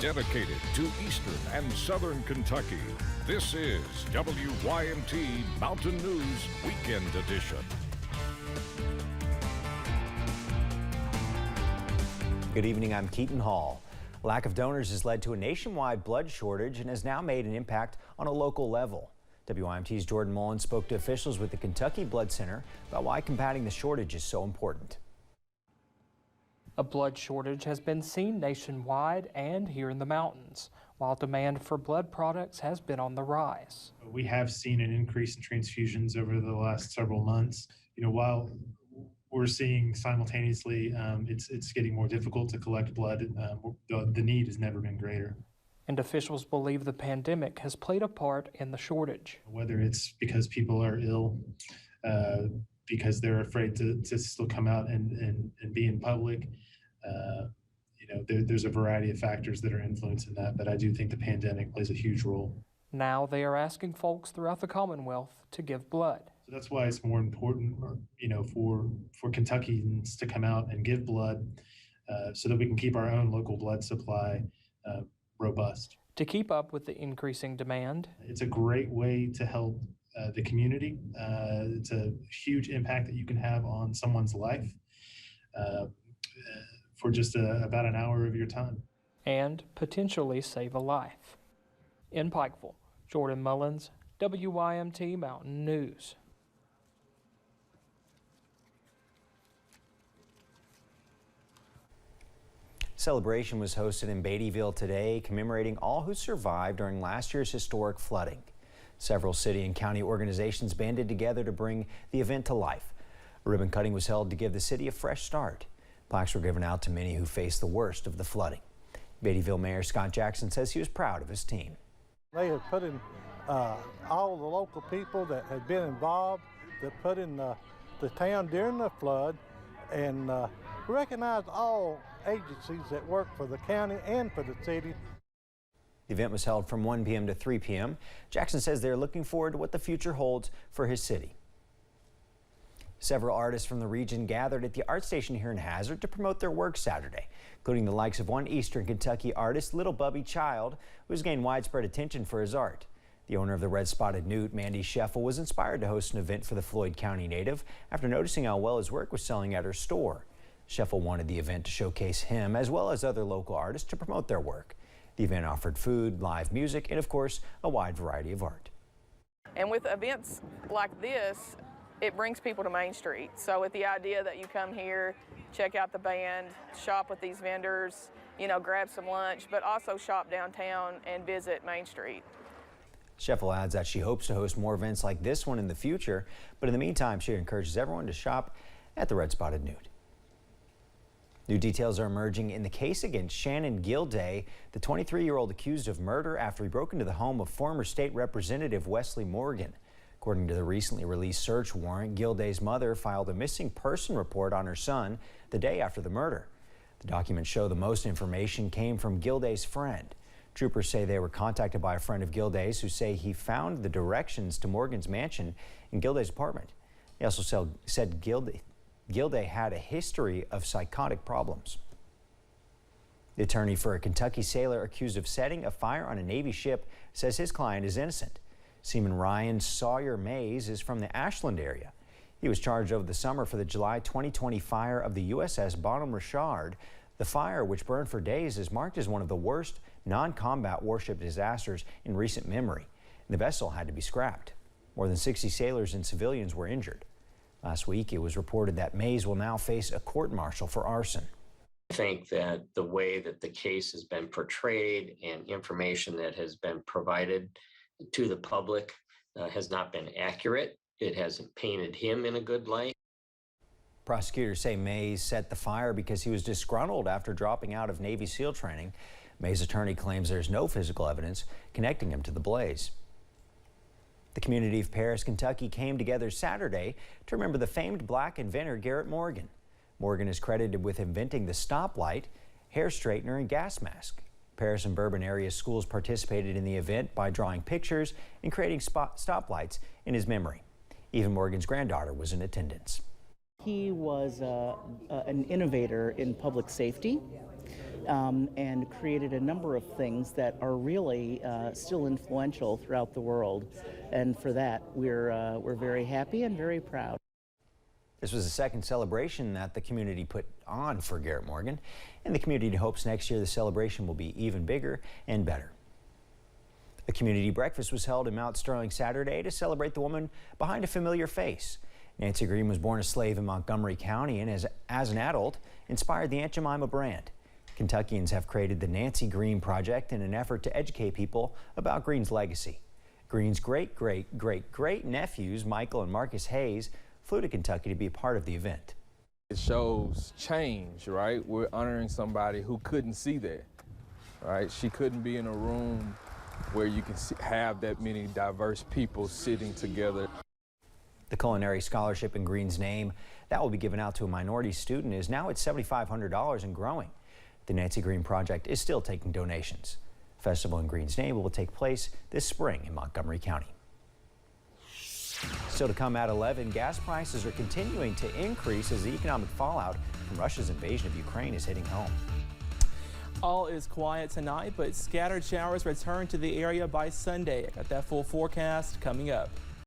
dedicated to Eastern and Southern Kentucky. This is WYMT Mountain News Weekend Edition. Good evening, I'm Keaton Hall. Lack of donors has led to a nationwide blood shortage and has now made an impact on a local level. WYMT's Jordan Mullen spoke to officials with the Kentucky Blood Center about why combating the shortage is so important. A blood shortage has been seen nationwide and here in the mountains, while demand for blood products has been on the rise. We have seen an increase in transfusions over the last several months. While we're seeing simultaneously it's getting more difficult to collect blood, the need has never been greater. And officials believe the pandemic has played a part in the shortage. Whether it's because people are ill, because they're afraid to still come out and be in public, there's a variety of factors that are influencing that, but I do think the pandemic plays a huge role. Now they are asking folks throughout the Commonwealth to give blood. So that's why it's more important, for Kentuckians to come out and give blood so that we can keep our own local blood supply robust. To keep up with the increasing demand, it's a great way to help the community. It's a huge impact that you can have on someone's life for just about an hour of your time. And potentially save a life. In Pikeville, Jordan Mullins, WYMT Mountain News. Celebration was hosted in Beattyville today, commemorating all who survived during last year's historic flooding. Several city and county organizations banded together to bring the event to life. A ribbon cutting was held to give the city a fresh start. Plaques were given out to many who faced the worst of the flooding. Beattyville Mayor Scott Jackson says he was proud of his team. They have put in all the local people that had been involved, that put in the town during the flood, and recognized all agencies that work for the county and for the city. The event was held from 1 p.m. to 3 p.m. Jackson says they're looking forward to what the future holds for his city. Several artists from the region gathered at the art station here in Hazard to promote their work Saturday, including the likes of one Eastern Kentucky artist, Little Bubby Child, who has gained widespread attention for his art. The owner of the red-spotted newt, Mandy Scheffel, was inspired to host an event for the Floyd County native after noticing how well his work was selling at her store. Scheffel wanted the event to showcase him as well as other local artists to promote their work. The event offered food, live music, and of course, a wide variety of art. And with events like this, it brings people to Main Street. So with the idea that you come here, check out the band, shop with these vendors, grab some lunch, but also shop downtown and visit Main Street. Scheffel adds that she hopes to host more events like this one in the future, but in the meantime, she encourages everyone to shop at the red-spotted newt. New details are emerging in the case against Shannon Gilday, the 23-year-old accused of murder after he broke into the home of former state representative Wesley Morgan. According to the recently released search warrant, Gilday's mother filed a missing person report on her son the day after the murder. The documents show the most information came from Gilday's friend. Troopers say they were contacted by a friend of Gilday's who say he found the directions to Morgan's mansion in Gilday's apartment. They also said Gilday had a history of psychotic problems. The attorney for a Kentucky sailor accused of setting a fire on a Navy ship says his client is innocent. Seaman Ryan Sawyer Mays is from the Ashland area. He was charged over the summer for the July 2020 fire of the USS Bonhomme Richard. The fire, which burned for days, is marked as one of the worst non-combat warship disasters in recent memory. The vessel had to be scrapped. More than 60 sailors and civilians were injured. Last week, it was reported that Mays will now face a court-martial for arson. I think that the way that the case has been portrayed and information that has been provided to the public has not been accurate. It hasn't painted him in a good light. Prosecutors say Mays set the fire because he was disgruntled after dropping out of Navy SEAL training. Mays' attorney claims there's no physical evidence connecting him to the blaze. The community of Paris, Kentucky came together Saturday to remember the famed black inventor Garrett Morgan. Morgan is credited with inventing the stoplight, hair straightener, and gas mask. Paris and Bourbon area schools participated in the event by drawing pictures and creating stoplights in his memory. Even Morgan's granddaughter was in attendance. He was an innovator in public safety, and created a number of things that are really still influential throughout the world. And for that, we're very happy and very proud. This was the second celebration that the community put on for Garrett Morgan, and the community hopes next year the celebration will be even bigger and better. A community breakfast was held in Mount Sterling Saturday to celebrate the woman behind a familiar face. Nancy Green was born a slave in Montgomery County and as an adult inspired the Aunt Jemima brand. Kentuckians have created the Nancy Green Project in an effort to educate people about Green's legacy. Green's great-great-great-great nephews, Michael and Marcus Hayes, flew to Kentucky to be a part of the event. It shows change, right? We're honoring somebody who couldn't see that, right? She couldn't be in a room where you can have that many diverse people sitting together. The culinary scholarship in Green's name that will be given out to a minority student is now at $7,500 and growing. The Nancy Green Project is still taking donations. Festival in Green's name will take place this spring in Montgomery County. Still to come at 11, gas prices are continuing to increase as the economic fallout from Russia's invasion of Ukraine is hitting home. All is quiet tonight, but scattered showers return to the area by Sunday. I got that full forecast coming up.